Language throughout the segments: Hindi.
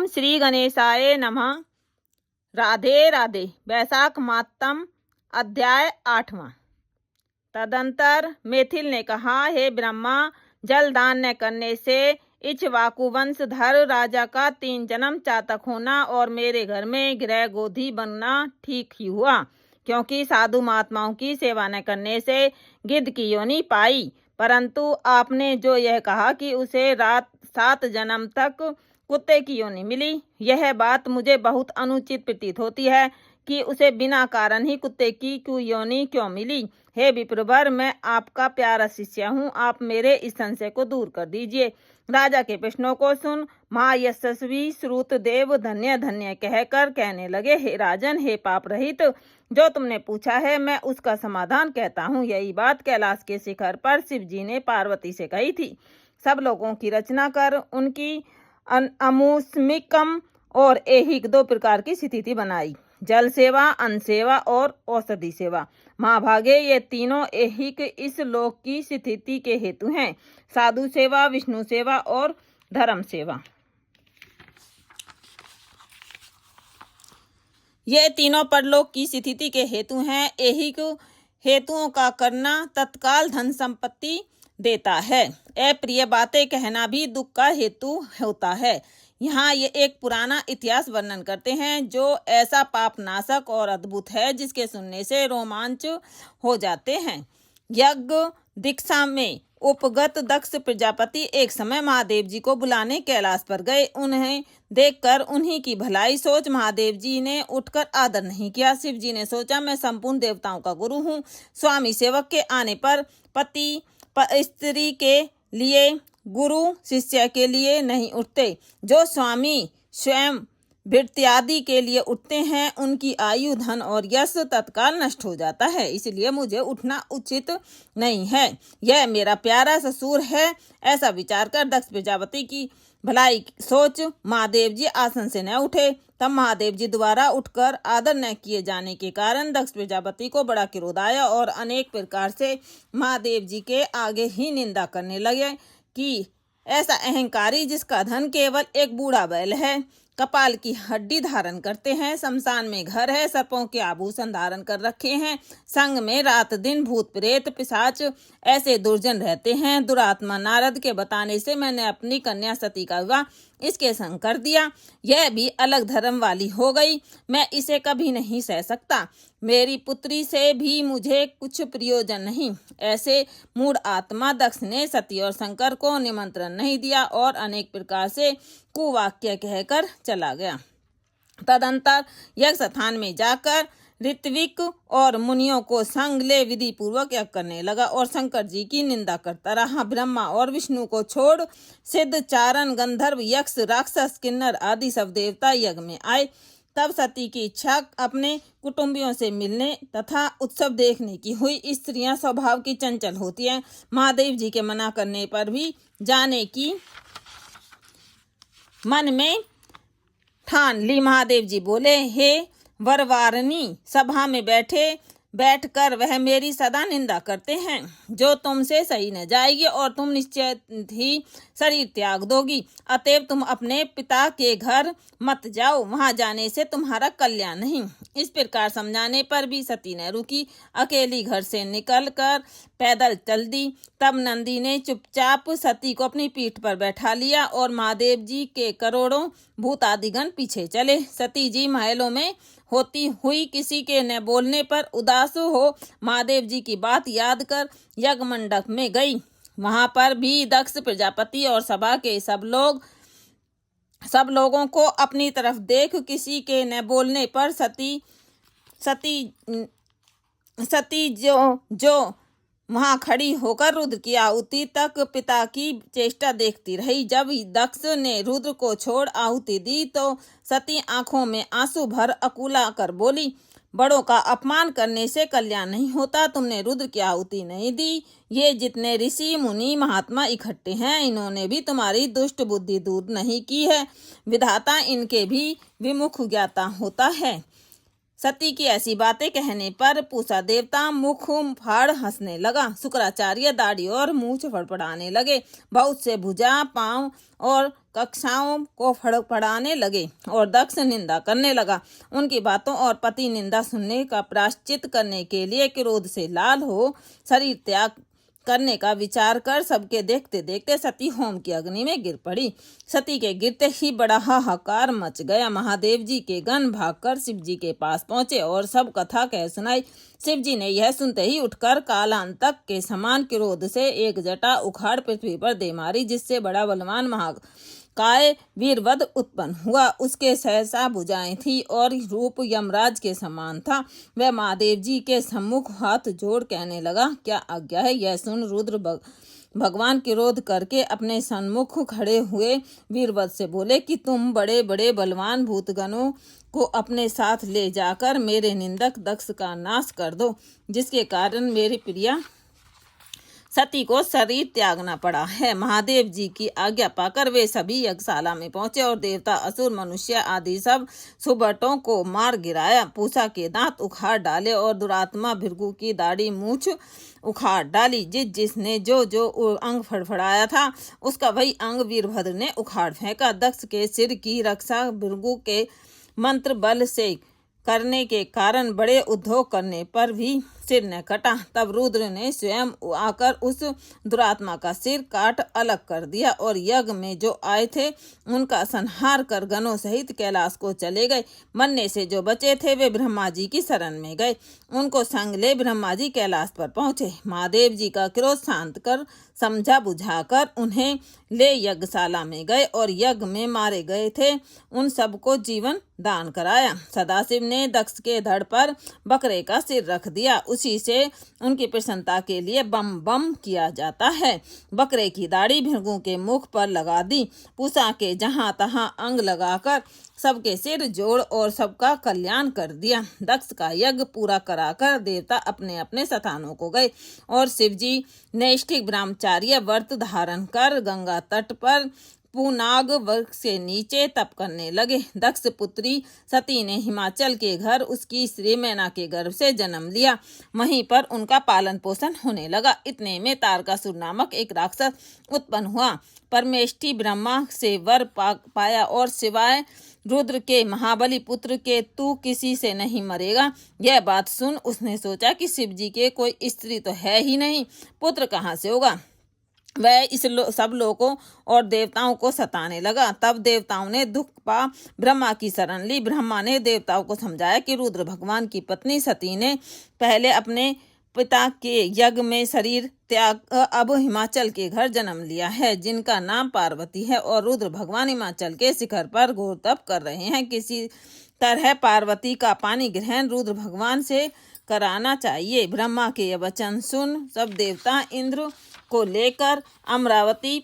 ओम श्री गणेशाय नमः। राधे राधे। वैशाख मातम अध्याय 8वां। तदंतर मैथिल ने कहा, हे ब्रह्मा, जल दान न करने से इक्ष्वाकु वंशधर राजा का 3 जन्म चातक होना और मेरे घर में गृह गोधी बनना ठीक ही हुआ, क्योंकि साधु महात्माओं की सेवा न करने से गिद्ध की योनि पाई। परंतु आपने जो यह कहा कि उसे 7 जन्म तक कुत्ते की योनि मिली, यह बात मुझे बहुत अनुचित प्रतीत होती है कि उसे बिना कारण ही कुत्ते की योनि क्यों मिली। हे विप्रवर, मैं आपका प्यारा शिष्य हूँ, आप मेरे इस संशय को दूर कर दीजिए। राजा के प्रश्नों को सुन महायशस्वी श्रुतदेव धन्य धन्य कहकर कहने लगे, हे राजन, हे पाप रहित, जो तुमने पूछा है मैं उसका समाधान कहता हूँ। यही बात कैलाश के शिखर पर शिव जी ने पार्वती से कही थी। सब लोगों की रचना कर उनकी अमुष्मिकम और ऐहिक 2 प्रकार की स्थिति बनाई, जल सेवा, अन्न सेवा और औषधि सेवा। महाभागे, ये तीनों ऐहिक इस लोक की स्थिति के हेतु हैं। साधु सेवा, विष्णु सेवा और धर्म सेवा, ये तीनों परलोक की स्थिति के हेतु हैं। ऐहिक हेतुओं का करना तत्काल धन संपत्ति देता है। अप्रिय बातें कहना भी दुख का हेतु होता है। यहाँ ये एक पुराना इतिहास वर्णन करते हैं जो ऐसा पाप नाशक और अद्भुत है जिसके सुनने से रोमांच हो जाते हैं। यज्ञ दीक्षा में उपगत दक्ष प्रजापति एक समय महादेव जी को बुलाने कैलाश पर गए। उन्हें देखकर उन्हीं की भलाई सोच महादेव जी ने उठकर आदर नहीं किया। शिव जी ने सोचा, मैं संपूर्ण देवताओं का गुरु हूँ। स्वामी सेवक के आने पर पति स्त्री के लिए, गुरु शिष्य के लिए नहीं उठते। जो स्वामी स्वयं भृत्यादि के लिए उठते हैं उनकी आयु, धन और यश तत्काल नष्ट हो जाता है, इसलिए मुझे उठना उचित नहीं है। यह मेरा प्यारा ससुर है। ऐसा विचार कर दक्ष प्रजापति की भलाई सोच महादेव जी आसन से न उठे। तब महादेव जी द्वारा उठकर आदर न किए जाने के कारण दक्ष प्रजापति को बड़ा क्रोध आया और अनेक प्रकार से महादेव जी के आगे ही निंदा करने लगे कि ऐसा अहंकारी जिसका धन केवल एक बूढ़ा बैल है, कपाल की हड्डी धारण करते हैं, शमशान में घर है, सर्पों के आभूषण धारण कर रखे हैं, संग में रात दिन भूत प्रेत पिशाच ऐसे दुर्जन रहते हैं। दुरात्मा नारद के बताने से मैंने अपनी कन्या सती का विवाह इसके संग कर दिया। यह भी अलग धर्म वाली हो गई, मैं इसे कभी नहीं सह सकता। मेरी पुत्री से भी मुझे कुछ प्रयोजन नहीं। ऐसे मूढ़ आत्मा दक्ष ने सती और शंकर को निमंत्रण नहीं दिया और अनेक प्रकार से कुवाक्य कहकर चला गया। तदंतर यज्ञ स्थान में जाकर ऋत्विक और मुनियों को संग ले विधि पूर्वक यज्ञ करने लगा और शंकर जी की निंदा करता रहा। ब्रह्मा और विष्णु को छोड़ सिद्ध, चारण, गंधर्व, यक्ष, राक्षस, किन्नर आदि सब देवता यज्ञ में आए। तब सती की इच्छा अपने कुटुंबियों से मिलने तथा उत्सव देखने की हुई। स्त्रियां स्वभाव की चंचल होती हैं। महादेव जी के मना करने पर भी जाने की मन में ठान ली। महादेव जी बोले, हे वरवारिणी, सभा में बैठकर वह मेरी सदा निंदा करते हैं, जो तुमसे सही न जाएगी और तुम निश्चय ही शरीर त्याग दोगी। अतएव तुम अपने पिता के घर मत जाओ, वहां जाने से तुम्हारा कल्याण नहीं। इस प्रकार समझाने पर भी सती न रुकी, अकेली घर से निकलकर पैदल चल दी। तब नंदी ने चुपचाप सती को अपनी पीठ पर बैठा लिया और महादेव जी के करोड़ों भूतादिगण पीछे चले। सती जी महलों में होती हुई किसी के न बोलने पर उदास हो महादेव जी की बात याद कर यज्ञ मंडप में गई। वहां पर भी दक्ष प्रजापति और सभा के सब लोगों को अपनी तरफ देख किसी के न बोलने पर सती जो वहां खड़ी होकर रुद्र की आहुति तक पिता की चेष्टा देखती रही। जब दक्ष ने रुद्र को छोड़ आहुति दी तो सती आंखों में आंसू भर अकुला कर बोली, बड़ों का अपमान करने से कल्याण नहीं होता। तुमने रुद्र की आहुति नहीं दी। ये जितने ऋषि मुनि महात्मा इकट्ठे हैं, इन्होंने भी तुम्हारी दुष्ट बुद्धि दूर नहीं की है। विधाता इनके भी विमुख ज्ञाता होता है। सती की ऐसी बातें कहने पर पूषा देवता मुख फाड़ हंसने लगा। शुक्राचार्य दाढ़ी और मूछ फड़फड़ाने लगे। बहुत से भुजा, पांव और कक्षाओं को फड़फड़ाने लगे और दक्ष निंदा करने लगा। उनकी बातों और पति निंदा सुनने का प्रायश्चित करने के लिए क्रोध से लाल हो शरीर त्याग करने का विचार कर सबके देखते देखते सती होम की अग्नि में गिर पड़ी। सती के गिरते ही बड़ा हाहाकार मच गया। महादेव जी के गण भागकर शिव जी के पास पहुंचे और सब कथा कह सुनाई। शिव जी ने यह सुनते ही उठकर कालांतक के समान क्रोध से एक जटा उखाड़ पृथ्वी पर दे मारी, जिससे बड़ा बलवान महाकाय वीरवद उत्पन्न हुआ। उसके सहसा भुजाएं थी और रूप यमराज के समान था। वह महादेव जी के सम्मुख हाथ जोड़ कहने लगा, क्या आज्ञा है? यह सुन रुद्र भगवान क्रोध करके अपने सन्मुख खड़े हुए वीरवद से बोले कि तुम बड़े बड़े बलवान भूतगणों को अपने साथ ले जाकर मेरे निंदक दक्ष का नाश कर दो, जिसके कारण मेरी प्रिया सती को शरीर त्यागना पड़ा है। महादेव जी की आज्ञा पाकर वे सभी यज्ञशाला में पहुंचे और देवता, असुर, मनुष्य आदि सब सुबटों को मार गिराया। पूषा के दांत उखाड़ डाले और दुरात्मा भृगु की दाढ़ी मूछ उखाड़ डाली। जिसने जो जो अंग फड़फड़ाया था उसका वही अंग वीरभद्र ने उखाड़ फेंका। दक्ष के सिर की रक्षा भृगु के मंत्र बल से करने के कारण बड़े उद्योग करने पर भी सिर न कटा। तब रुद्र ने स्वयं आकर उस दुरात्मा का सिर काट अलग कर दिया और यज्ञ में जो आए थे उनका संहार कर गणों सहित कैलाश को चले गए। मरने से जो बचे थे वे ब्रह्मा जी की शरण में गए। उनको संग ले ब्रह्मा जी कैलाश पर पहुंचे। महादेव जी का क्रोध शांत कर समझा बुझाकर उन्हें ले यज्ञशाला में गए और यज्ञ में मारे गए थे उन सबको जीवन दान कराया। सदाशिव ने दक्ष के धड़ पर बकरे का सिर रख दिया। उसी से उनकी प्रसन्नता के लिए बम बम किया जाता है। बकरे की दाढ़ी भृगु के मुख पर लगा दी। पूषा के जहां तहां अंग लगाकर सबके सिर जोड़ और सबका कल्याण कर दिया। दक्ष का यज्ञ पूरा कराकर देवता अपने अपने स्थानों को गए और शिवजी नैष्ठिक ब्रह्मचार्य व्रत धारण कर गंगा तट पर पुनाग वृक्ष के नीचे तप करने लगे। दक्ष पुत्री सती ने हिमाचल के घर उसकी स्त्री मैना के गर्भ से जन्म लिया। वहीं पर उनका पालन पोषण होने लगा। इतने में तारकासुर नामक एक राक्षस उत्पन्न हुआ। परमेष्ठी ब्रह्मा से वर पाया और सिवाय रुद्र के महाबली पुत्र के तू किसी से नहीं मरेगा। यह बात सुन उसने सोचा कि शिव जी के कोई स्त्री तो है ही नहीं, पुत्र कहाँ से होगा। वह सब लोगों और देवताओं को सताने लगा। तब देवताओं ने दुख पा ब्रह्मा की शरण ली। ब्रह्मा ने देवताओं को समझाया कि रुद्र भगवान की पत्नी सती ने पहले अपने पिता के यज्ञ में शरीर त्याग अब हिमाचल के घर जन्म लिया है, जिनका नाम पार्वती है, और रुद्र भगवान हिमाचल के शिखर पर घोर तप कर रहे हैं। किसी तरह पार्वती का पानी ग्रहण रुद्र भगवान से कराना चाहिए। ब्रह्मा के यह वचन सुन सब देवता इंद्र को लेकर अमरावती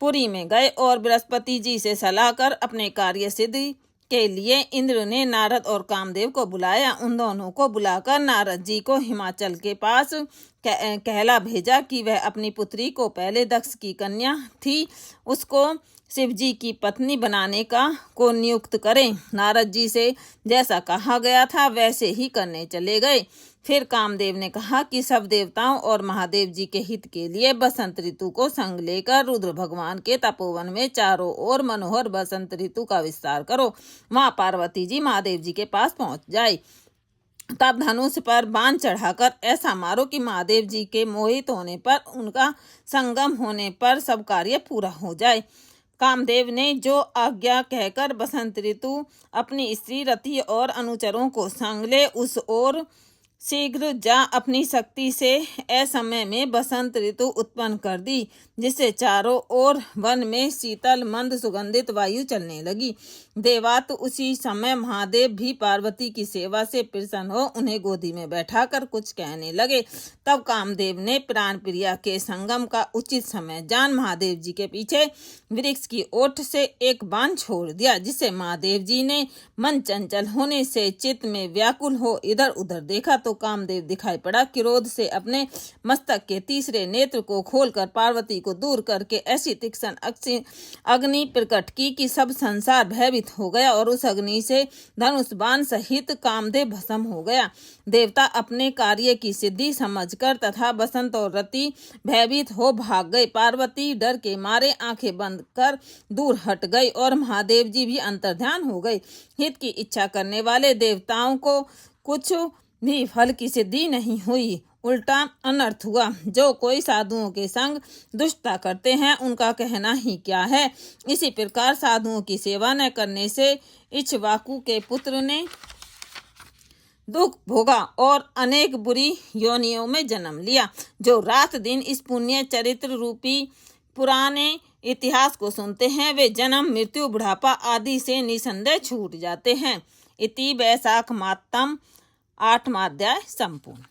पुरी में गए और बृहस्पति जी से सलाह कर अपने कार्य सिद्धि के लिए इंद्र ने नारद और कामदेव को बुलाया। उन दोनों को बुलाकर नारद जी को हिमाचल के पास कहला भेजा कि वह अपनी पुत्री को पहले दक्ष की कन्या थी उसको शिव जी की पत्नी बनाने को नियुक्त करें। नारद जी से जैसा कहा गया था वैसे ही करने चले गए। फिर कामदेव ने कहा कि सब देवताओं और महादेव जी के हित के लिए बसंत ऋतु को संग लेकर रुद्र भगवान के तपोवन में चारों ओर मनोहर बसंत ऋतु का विस्तार करो। वहां पार्वती जी महादेव जी के पास पहुंच जाए। तब धनुष पर बाण चढ़ाकर ऐसा मारो कि महादेव जी के मोहित होने पर उनका संगम होने पर सब कार्य पूरा हो जाए। कामदेव ने जो आज्ञा कहकर बसंत ऋतु अपनी स्त्री रति और अनुचरों को संग ले उस ओर शीघ्र जा अपनी शक्ति से असमय में बसंत ऋतु उत्पन्न कर दी, जिससे चारों ओर वन में शीतल मंद सुगंधित वायु चलने लगी। देवात उसी समय महादेव भी पार्वती की सेवा से प्रसन्न हो उन्हें गोदी में बैठाकर कुछ कहने लगे। तब कामदेव ने प्राण प्रिया के संगम का उचित समय जान महादेव जी के पीछे वृक्ष की ओट से एक बाण छोड़ दिया, जिससे महादेव जी ने मन चंचल होने से चित्त में व्याकुल हो इधर उधर देखा तो तो कामदेव दिखाई पड़ा। क्रोध से अपने मस्तक के तीसरे नेत्र को खोलकर पार्वती को दूर करके ऐसी तीक्ष्ण अग्नि प्रकट की कि सब संसार भयभीत हो गया और उस अग्नि से धनुष बाण सहित कामदेव भस्म हो गया। देवता अपने कार्य की सिद्धि समझकर तथा बसंत और रति भयभीत हो भाग गए। पार्वती डर के मारे आंखें बंद कर दूर हट गई और महादेव जी भी अंतर्ध्यान हो गए। हित की इच्छा करने वाले देवताओं को कुछ भी फल की सिद्धि नहीं हुई, उल्टा अनर्थ हुआ। जो कोई साधुओं के संग दुष्टता करते हैं उनका कहना ही क्या है। इसी प्रकार साधुओं की सेवा न करने से इक्ष्वाकु के पुत्र ने दुख भोगा और अनेक बुरी योनियों में जन्म लिया। जो रात दिन इस पुण्य चरित्र रूपी पुराने इतिहास को सुनते हैं वे जन्म मृत्यु बुढ़ापा आदि से निसंदेह छूट जाते हैं। इति वैशाख मातम 8वां अध्याय संपूर्ण।